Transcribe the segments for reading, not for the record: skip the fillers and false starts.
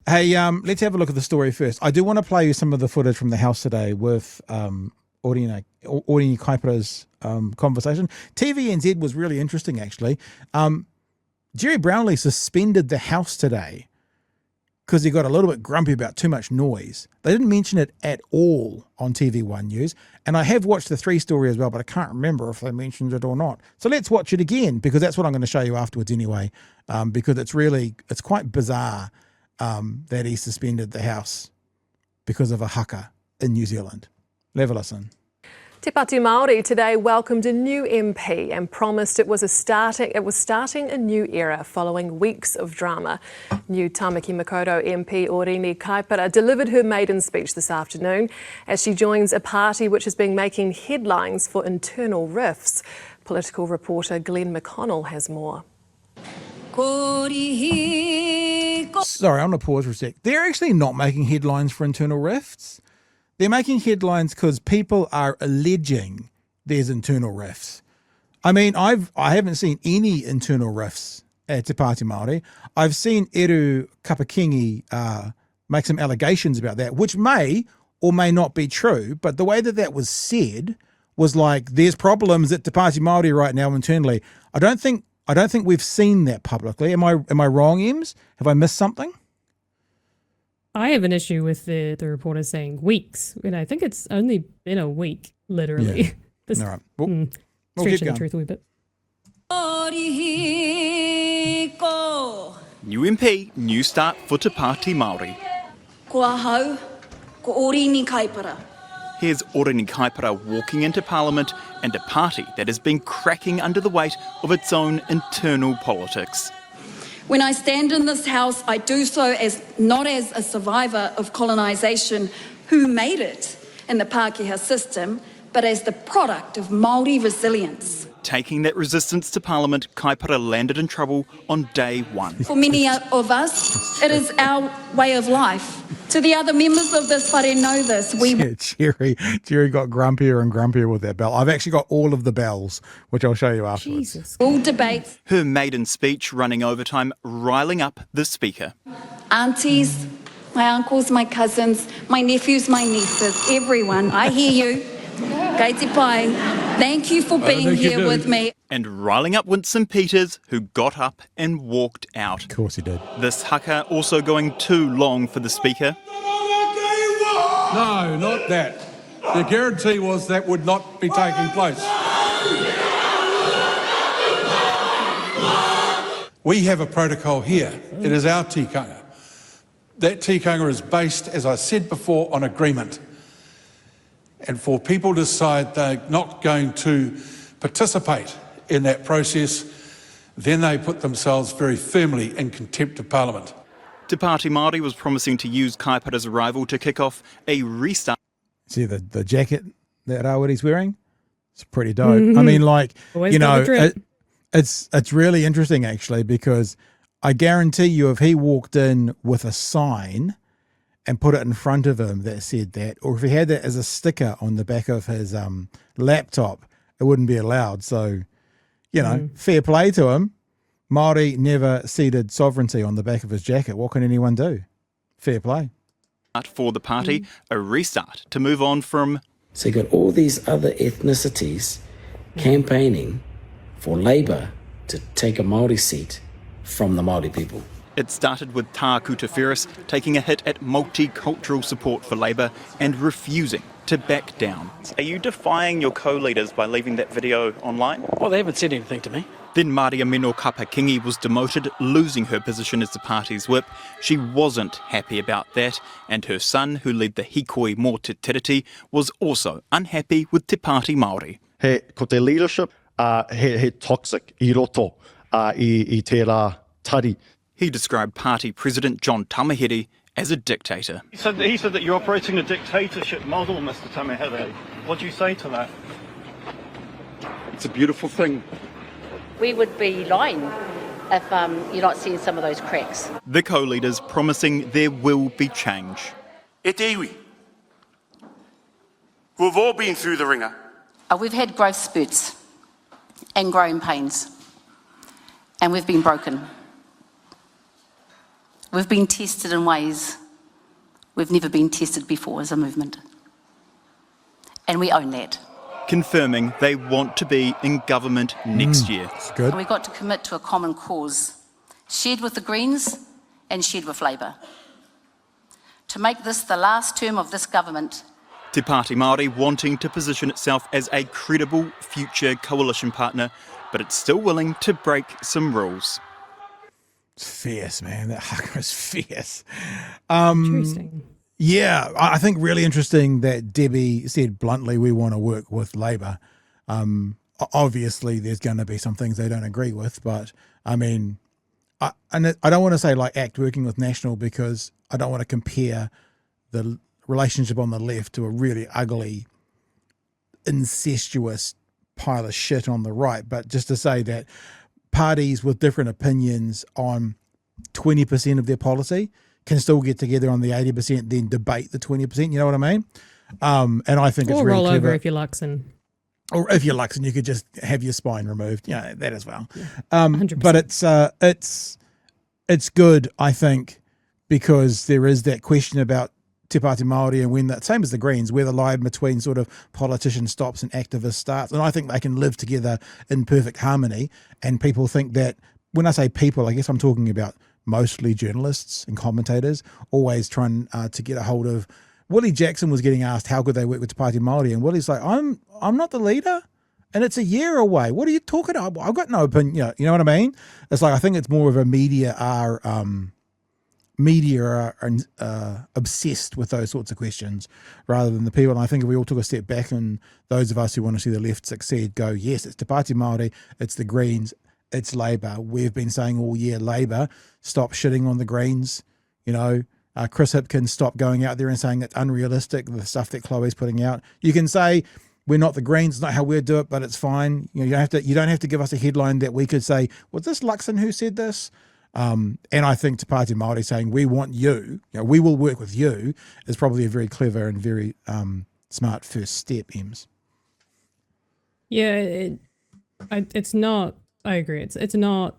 Hey, let's have a look at the story first. I do want to play you some of the footage from the House today with Oriini Kaipara's conversation. TVNZ was really interesting, actually. Gerry Brownlee suspended the House today because he got a little bit grumpy about too much noise. They didn't mention it at all on TV1 News. And I have watched the 3 story as well, but I can't remember if they mentioned it or not. So let's watch it again, because that's what I'm going to show you afterwards anyway, because it's quite bizarre that he suspended the House because of a haka in New Zealand. Have a listen. Te Pati Māori today welcomed a new MP and promised it was starting a new era following weeks of drama. New Tamaki Makaurau MP Oriini Kaipara delivered her maiden speech this afternoon as she joins a party which has been making headlines for internal rifts. Political reporter Glenn McConnell has more. Sorry, I'm going to pause for a sec. They're actually not making headlines for internal rifts. They're making headlines because people are alleging there's internal rifts. I mean, I haven't seen any internal rifts at Te Pati Māori. I've seen Eru Kapakingi make some allegations about that, which may or may not be true. But the way that was said was like, there's problems at Te Pati Māori right now internally. I don't think we've seen that publicly. Am I wrong, Ems? Have I missed something? I have an issue with the reporter saying weeks. And I think it's only been a week, literally. Yeah. All right. We'll stretching the truth a wee bit. New MP, new start for Te Pati Māori. Kua hau, ko Oriini Kaipara. Here's Oriini Kaipara walking into Parliament and a party that has been cracking under the weight of its own internal politics. When I stand in this House, I do so not as a survivor of colonisation who made it in the Pākehā system, but as the product of Māori resilience. Taking that resistance to Parliament, Kaipara landed in trouble on day one. For many of us, it is our way of life. To the other members of this whare know this. Chewie got grumpier and grumpier with that bell. I've actually got all of the bells, which I'll show you afterwards. Jesus. All debates. Her maiden speech running overtime, riling up the Speaker. Aunties, my uncles, my cousins, my nephews, my nieces, everyone, I hear you. Kei te pai. Thank you for being here with me. And riling up Winston Peters, who got up and walked out. Of course he did. This haka also going too long for the Speaker. No, not that. The guarantee was that would not be taking place. We have a protocol here. It is our tikanga. That tikanga is based, as I said before, on agreement. And for people to decide they're not going to participate in that process, then they put themselves very firmly in contempt of Parliament. Te Pati Māori was promising to use Kaipara's arrival to kick off a restart. See the jacket that Rawiri's wearing? It's pretty dope. I mean, like, Always you know, got the drip. it's really interesting, actually, because I guarantee you if he walked in with a sign and put it in front of him that said that, or if he had that as a sticker on the back of his laptop, it wouldn't be allowed. So, you know, fair play to him. Māori never ceded sovereignty on the back of his jacket. What can anyone do? Fair play. For the party, a restart to move on from... So you got all these other ethnicities campaigning for Labour to take a Māori seat from the Māori people. It started with Tā Kutawheris taking a hit at multicultural support for Labour and refusing to back down. Are you defying your co-leaders by leaving that video online? Well, they haven't said anything to me. Then Māria Mino Kapakingi was demoted, losing her position as the party's whip. She wasn't happy about that, and her son, who led the Hikoi mō te Tiriti, was also unhappy with Te Pati Māori. Ko te leadership, he toxic I roto I te rā tari. He described party president John Tamahere as a dictator. He said that you're operating a dictatorship model, Mr. Tamahere. What do you say to that? It's a beautiful thing. We would be lying if you're not seeing some of those cracks. The co-leaders promising there will be change. E te iwi. We've all been through the ringer. We've had growth spurts and growing pains, and we've been broken. We've been tested in ways we've never been tested before as a movement. And we own that. Confirming they want to be in government next year. That's good. And we've got to commit to a common cause, shared with the Greens and shared with Labour. To make this the last term of this government. Te Pati Māori wanting to position itself as a credible future coalition partner, but it's still willing to break some rules. It's fierce, man. That haka is fierce. Interesting. Yeah, I think really interesting that Debbie said bluntly, we want to work with Labour. Obviously, there's going to be some things they don't agree with, but I mean, I don't want to say like ACT working with National because I don't want to compare the relationship on the left to a really ugly, incestuous pile of shit on the right. But just to say that parties with different opinions on 20% of their policy can still get together on the 80%, then debate the 20%. You know what I mean? And I think it's Or really roll clever. over if you're Luxon. Or if you're Luxon, you could just have your spine removed. Yeah, that as well. Yeah, 100%. But it's good, I think, because there is that question about Te Pati Māori and when that, same as the Greens, where the line between sort of politician stops and activist starts. And I think they can live together in perfect harmony. And people think that, when I say people, I guess I'm talking about mostly journalists and commentators, always trying to get a hold of. Willie Jackson was getting asked how could they work with Te Pati Māori, and Willie's like, I'm not the leader, and it's a year away. What are you talking about? I've got no opinion. You know what I mean? It's like, I think it's more of a media are obsessed with those sorts of questions rather than the people. And I think if we all took a step back, and those of us who want to see the left succeed go, yes, it's Te Pati Māori, it's the Greens, it's Labour. We've been saying all year, Labour, stop shitting on the Greens. You know, Chris Hipkins, stop going out there and saying it's unrealistic, the stuff that Chloe's putting out. You can say we're not the Greens, it's not how we do it, but it's fine. You know, you don't have to give us a headline that we could say, was this Luxon who said this? And I think Te Pati Māori saying we want you, we will work with you, is probably a very clever and very smart first step, Ems. Yeah, it's not. I agree. It's not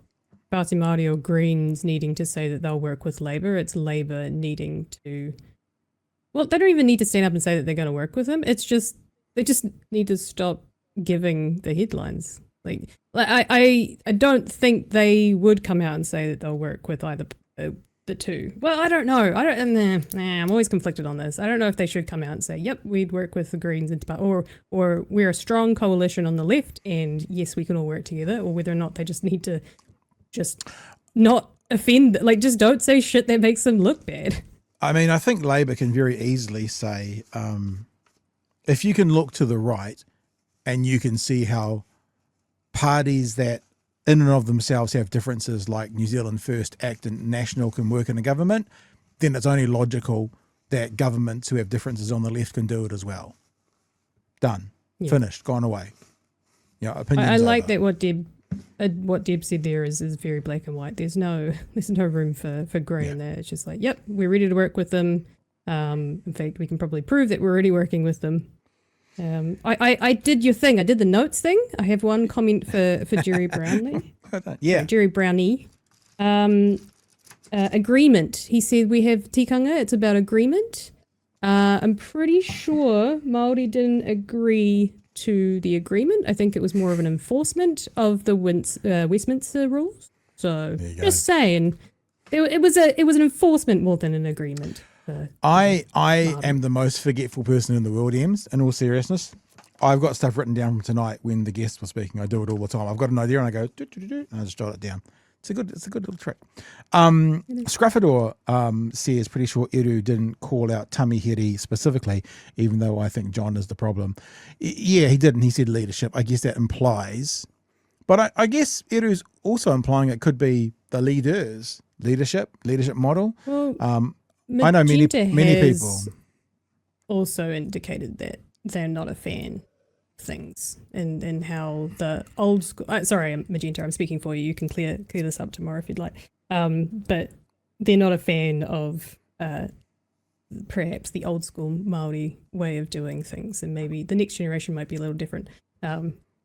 Pati Māori or Greens needing to say that they'll work with Labour. It's Labour needing to. Well, they don't even need to stand up and say that they're going to work with them. It's just they just need to stop giving the headlines. Like I don't think they would come out and say that they'll work with either the two. Well, I don't know. I'm always conflicted on this. I don't know if they should come out and say, "Yep, we'd work with the Greens," or we're a strong coalition on the left, and yes, we can all work together. Or whether or not they just need to just not offend, like just don't say shit that makes them look bad. I mean, I think Labour can very easily say, if you can look to the right, and you can see how parties that in and of themselves have differences like New Zealand First, ACT and National can work in a government, then it's only logical that governments who have differences on the left can do it as well. Done. Yeah. Finished. Gone away. Opinions I like over. that what Deb said there is very black and white. There's no room for grey in there. It's just like, yep, we're ready to work with them. In fact, we can probably prove that we're already working with them. I did your thing. I did the notes thing. I have one comment for Gerry Brownlee. Yeah. Gerry Brownlee. Agreement. He said we have tikanga. It's about agreement. I'm pretty sure Māori didn't agree to the agreement. I think it was more of an enforcement of the Westminster rules. So just saying, it was an enforcement more than an agreement. I am the most forgetful person in the world, Ems, in all seriousness. I've got stuff written down from tonight when the guests were speaking. I do it all the time. I've got an idea and I go, and I just jot it down. It's a good little trick. Scruffador says, pretty sure Eru didn't call out Tamihere specifically, even though I think John is the problem. Yeah, he didn't. He said leadership. I guess that implies, but I guess Eru's also implying it could be the leadership model. Well, I know many has people also indicated that they're not a fan of things and how the old school. Sorry, Magenta, I'm speaking for you. You can clear this up tomorrow if you'd like. But they're not a fan of perhaps the old school Māori way of doing things, and maybe the next generation might be a little different.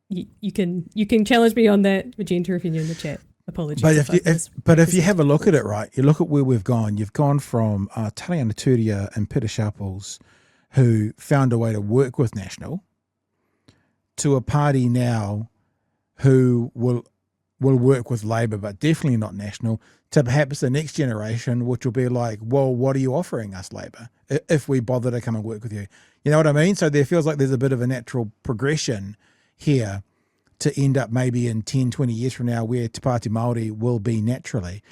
You can challenge me on that, Magenta, if you're new in the chat. Apologies. But if you have a look at it, right, you look at where we've gone. You've gone from Taliana Turia and Peter Sharples, who found a way to work with National, to a party now who will work with Labor, but definitely not National, to perhaps the next generation, which will be like, well, what are you offering us, Labor, if we bother to come and work with you? You know what I mean? So there feels like there's a bit of a natural progression here to end up maybe in 10, 20 years from now where Te Pāti Māori will be naturally.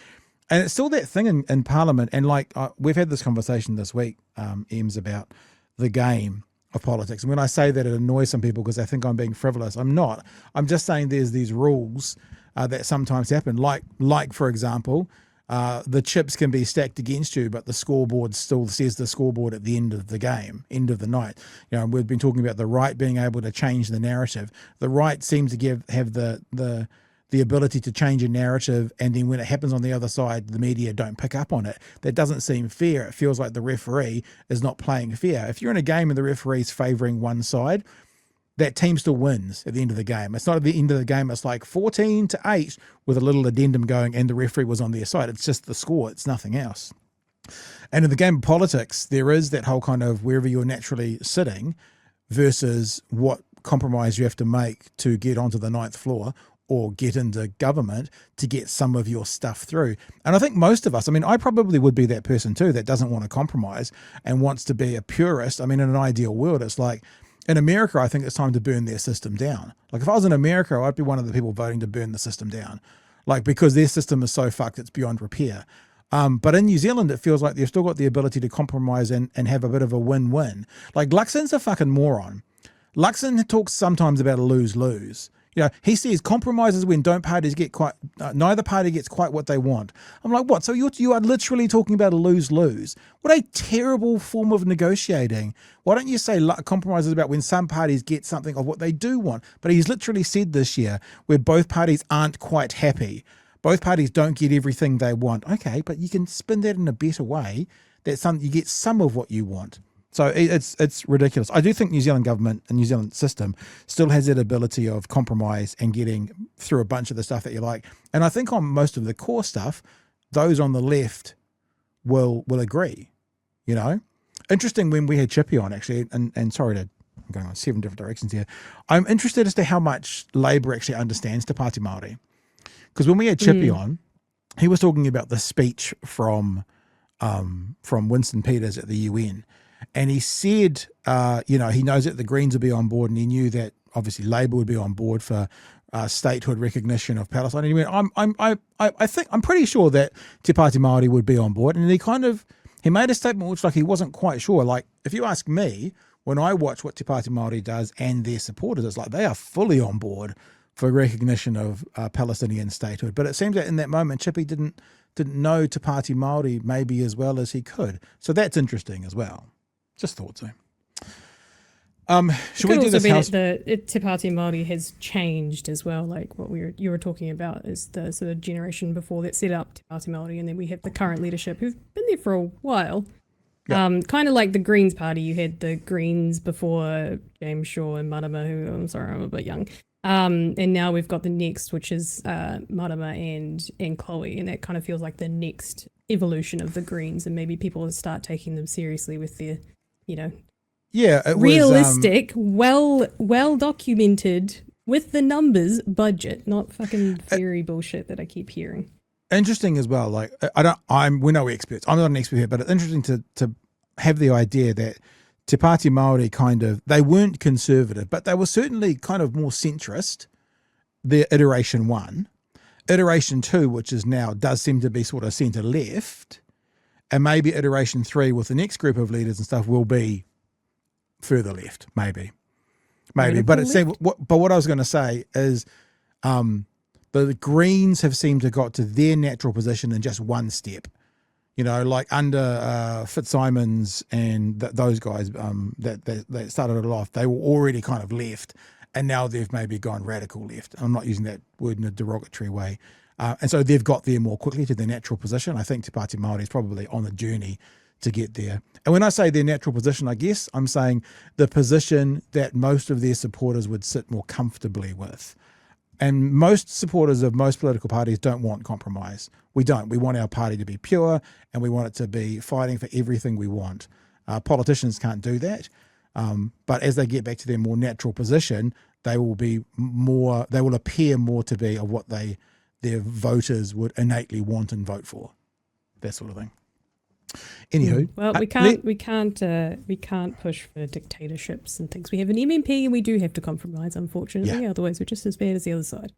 And it's still that thing in Parliament. And like we've had this conversation this week, Ems, about the game of politics. And when I say that, it annoys some people because they think I'm being frivolous. I'm not. I'm just saying there's these rules that sometimes happen. Like for example, the chips can be stacked against you, but the scoreboard still says the scoreboard at the end of the game, end of the night. You know, we've been talking about the right being able to change the narrative. The right seems to have the ability to change a narrative, and then when it happens on the other side, the media don't pick up on it. That doesn't seem fair. It feels like the referee is not playing fair. If you're in a game and the referee's favouring one side, that team still wins at the end of the game. It's not at the end of the game. It's like 14-8 with a little addendum going, and the referee was on their side. It's just the score. It's nothing else. And in the game of politics, there is that whole kind of wherever you're naturally sitting versus what compromise you have to make to get onto the ninth floor or get into government to get some of your stuff through. And I think most of us, I mean, I probably would be that person too that doesn't want to compromise and wants to be a purist. I mean, in an ideal world, it's like, in America, I think it's time to burn their system down. Like if I was in America, I'd be one of the people voting to burn the system down, like because their system is so fucked it's beyond repair. But in New Zealand, it feels like they've still got the ability to compromise and have a bit of a win-win. Like Luxon's a fucking moron. Luxon talks sometimes about a lose-lose. You know, he says compromises when neither party gets quite what they want. I'm like, what? So you are literally talking about a lose-lose. What a terrible form of negotiating. Why don't you say compromises about when some parties get something of what they do want? But he's literally said this year where both parties aren't quite happy. Both parties don't get everything they want. Okay, but you can spin that in a better way. You get some of what you want. So it's ridiculous. I do think New Zealand government and New Zealand system still has that ability of compromise and getting through a bunch of the stuff that you like. And I think on most of the core stuff, those on the left will agree, you know. Interesting when we had Chippy on, actually, and sorry I'm going on 7 different directions here. I'm interested as to how much Labour actually understands Te Pāti Māori. Because when we had Chippy on, he was talking about the speech from Winston Peters at the UN. And he said, he knows that the Greens would be on board, and he knew that obviously Labor would be on board for statehood recognition of Palestine. And he went, I'm pretty sure that Te Pāti Māori would be on board. And he made a statement which like he wasn't quite sure. Like if you ask me, when I watch what Te Pāti Māori does and their supporters, it's like they are fully on board for recognition of Palestinian statehood. But it seems that in that moment, Chippy didn't know Te Pāti Māori maybe as well as he could. So that's interesting as well. Just thought so. Should we do this house? The Te Pāti Māori has changed as well. Like what you were talking about is the sort of generation before that set up Te Pāti Māori, and then we have the current leadership who've been there for a while. Yeah. Kind of like the Greens Party. You had the Greens before James Shaw and Marama, who I'm sorry, I'm a bit young. And now we've got the next, which is Marama and Chloe, and that kind of feels like the next evolution of the Greens, and maybe people will start taking them seriously with their, realistic, well documented with the numbers budget, not fucking theory bullshit that I keep hearing. Interesting as well. Like we're no experts. I'm not an expert here, but it's interesting to have the idea that Te Pāti Māori they weren't conservative, but they were certainly kind of more centrist. Their iteration 1, iteration 2, which is now does seem to be sort of centre left. And maybe iteration 3 with the next group of leaders and stuff will be further left, maybe. But what I was going to say is the Greens have seemed to got to their natural position in just one step. Like under Fitzsimons and those guys that started it off, they were already kind of left, and now they've maybe gone radical left. I'm not using that word in a derogatory way. And so they've got there more quickly to their natural position. I think Te Pāti Māori is probably on the journey to get there. And when I say their natural position, I guess I'm saying the position that most of their supporters would sit more comfortably with. And most supporters of most political parties don't want compromise. We don't. We want our party to be pure, and we want it to be fighting for everything we want. Politicians can't do that. But as they get back to their more natural position, they will appear more to be of what their voters would innately want and vote for. That sort of thing. Anywho, well, we can't push for dictatorships and things. We have an MMP and we do have to compromise, unfortunately. Yeah. Otherwise, we're just as bad as the other side.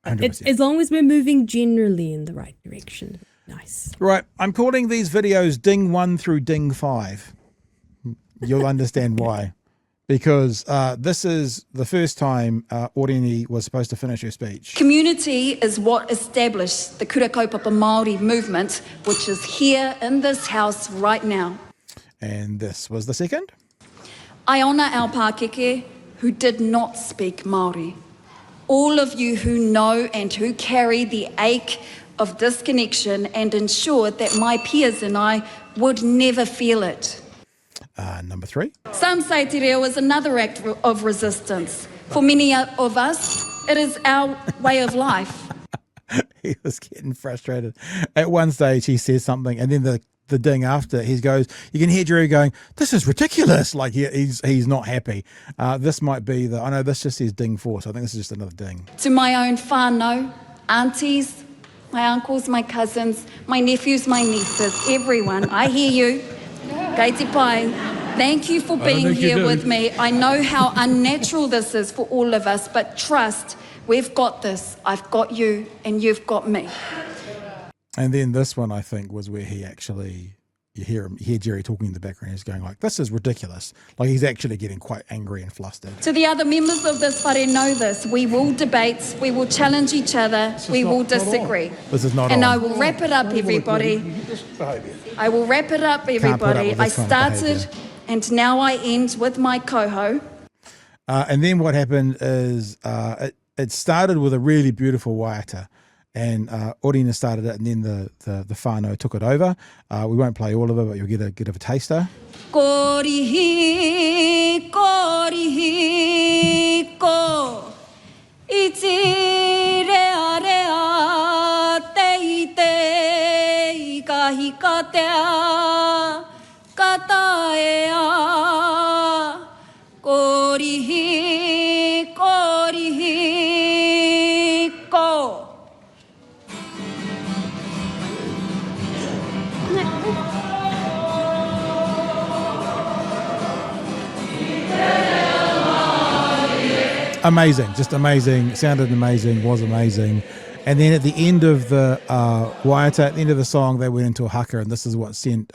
As long as we're moving generally in the right direction. Nice. Right. I'm calling these videos Ding 1 through Ding 5. You'll understand why. Because this is the first time Oriini was supposed to finish her speech. Community is what established the Kura Kaupapa Māori movement, which is here in this house right now. And this was the second. I honour our Pākeke who did not speak Māori. All of you who know and who carry the ache of disconnection and ensured that my peers and I would never feel it. Number 3. Some say te reo is another act of resistance. For many of us, it is our way of life. He was getting frustrated. At one stage, he says something, and then the ding after, he goes, you can hear Gerry going, this is ridiculous. Like he's not happy. This might be I know this just says Ding 4, so I think this is just another ding. To my own whānau, aunties, my uncles, my cousins, my nephews, my nieces, everyone, I hear you. Kei te pai. Thank you for being here with me. I know how unnatural this is for all of us, but trust, we've got this. I've got you and you've got me. And then this one, I think, was where he actually, you hear Gerry talking in the background. He's going like, this is ridiculous. Like he's actually getting quite angry and flustered. To the other members of this whare, know this. We will debate, we will challenge each other, we will disagree. This is not and on. I will wrap it up, everybody. I will wrap it up, everybody. I started and now I end with my coho. And then what happened is it started with a really beautiful waiata. And Oriini started it, and then the whānau took it over. We won't play all of it, but you'll get a taster. Korihi, korihi, ko iti rea rea te te kahi katea kataea korihi, korihi, ko. Amazing, just amazing, sounded amazing, was amazing. And then at the end of the waiata, at the end of the song, they went into a haka, and this is what sent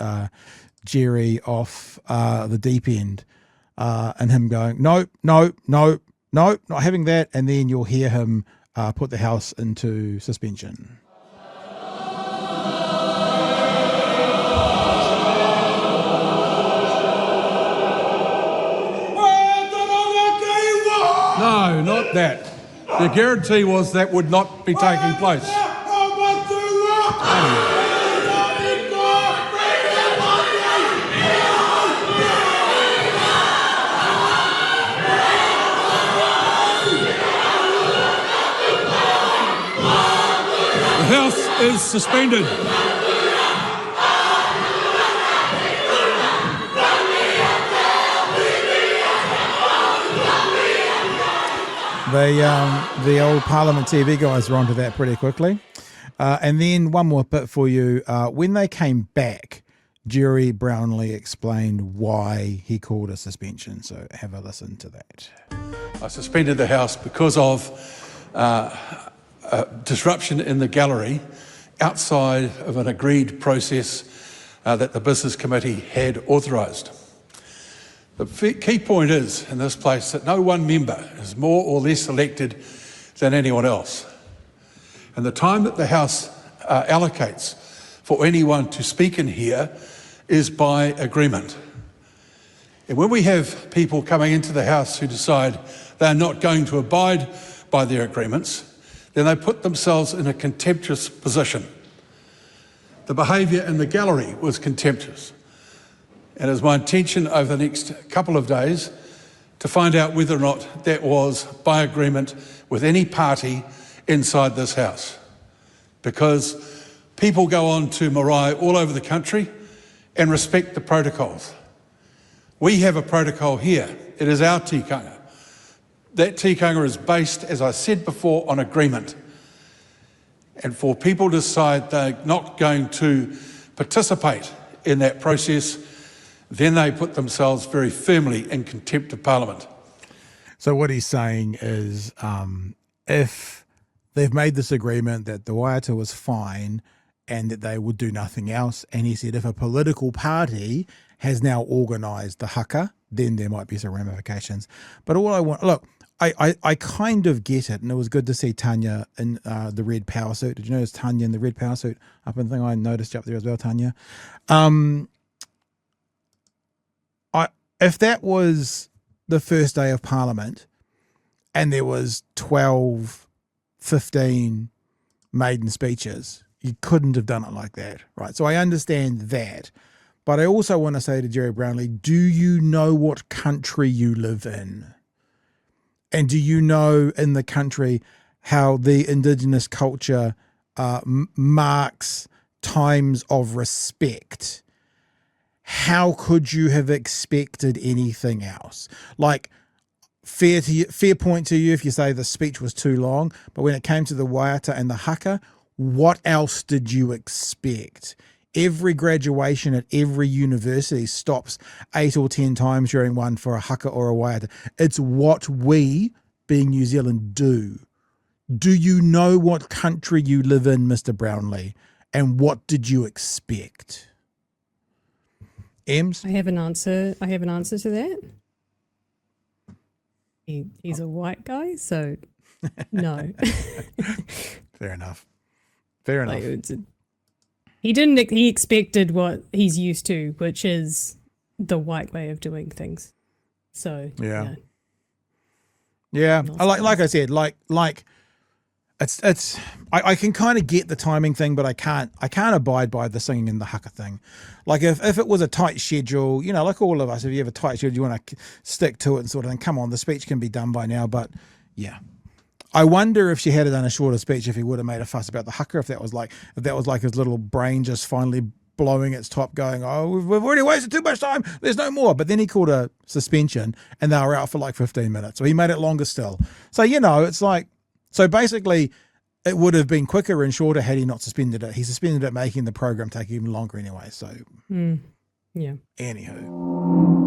Gerry off the deep end, and him going, no, not having that. And then you'll hear him put the House into suspension. No, not that. The guarantee was that would not be taking place. The House is suspended. The old Parliament TV guys were onto that pretty quickly. And then one more bit for you. When they came back, Gerry Brownlee explained why he called a suspension. So have a listen to that. I suspended the House because of disruption in the gallery outside of an agreed process that the Business Committee had authorised. The key point is, in this place, that no one member is more or less elected than anyone else. And the time that the House allocates for anyone to speak in here is by agreement. And when we have people coming into the House who decide they're not going to abide by their agreements, then they put themselves in a contemptuous position. The behaviour in the gallery was contemptuous. And it's my intention over the next couple of days to find out whether or not that was by agreement with any party inside this House. Because people go on to marae all over the country and respect the protocols. We have a protocol here. It is our tikanga. That tikanga is based, as I said before, on agreement. And for people to decide they're not going to participate in that process, then they put themselves very firmly in contempt of Parliament. So what he's saying is if they've made this agreement that the waiata was fine and that they would do nothing else, and he said if a political party has now organised the haka, then there might be some ramifications. But all I want, look, I kind of get it, and it was good to see Tanya in the red power suit. Did you notice Tanya in the red power suit up in the thing? I noticed you up there as well, Tanya. If that was the first day of Parliament and there was 12, 15 maiden speeches, you couldn't have done it like that, right? So I understand that. But I also want to say to Gerry Brownlee, do you know what country you live in? And do you know in the country how the Indigenous culture marks times of respect? How could you have expected anything else? Like, fair point to you if you say the speech was too long, but when it came to the waiata and the haka, what else did you expect? Every graduation at every university stops 8 or 10 times during one for a haka or a waiata. It's what we, being New Zealand, do. Do you know what country you live in, Mr. Brownlee? And what did you expect? Ems? I have an answer to that. He's a white guy, so no. Fair enough. Fair enough. He expected what he's used to, which is the white way of doing things. So yeah. Like I said, it's I can kind of get the timing thing, but I can't abide by the singing and the haka thing. Like if it was a tight schedule, you know, like all of us, if you have a tight schedule, you want to stick to it and sort of thing. Come on, the speech can be done by now, but yeah. I wonder if she had done a shorter speech, if he would have made a fuss about the haka, if that was like his little brain just finally blowing its top, going, oh, we've already wasted too much time, there's no more. But then he called a suspension and they were out for like 15 minutes. So he made it longer still. So, you know, it's like, so basically it would have been quicker and shorter had he not suspended it. He suspended it, making the program take even longer anyway. So, yeah. Anywho.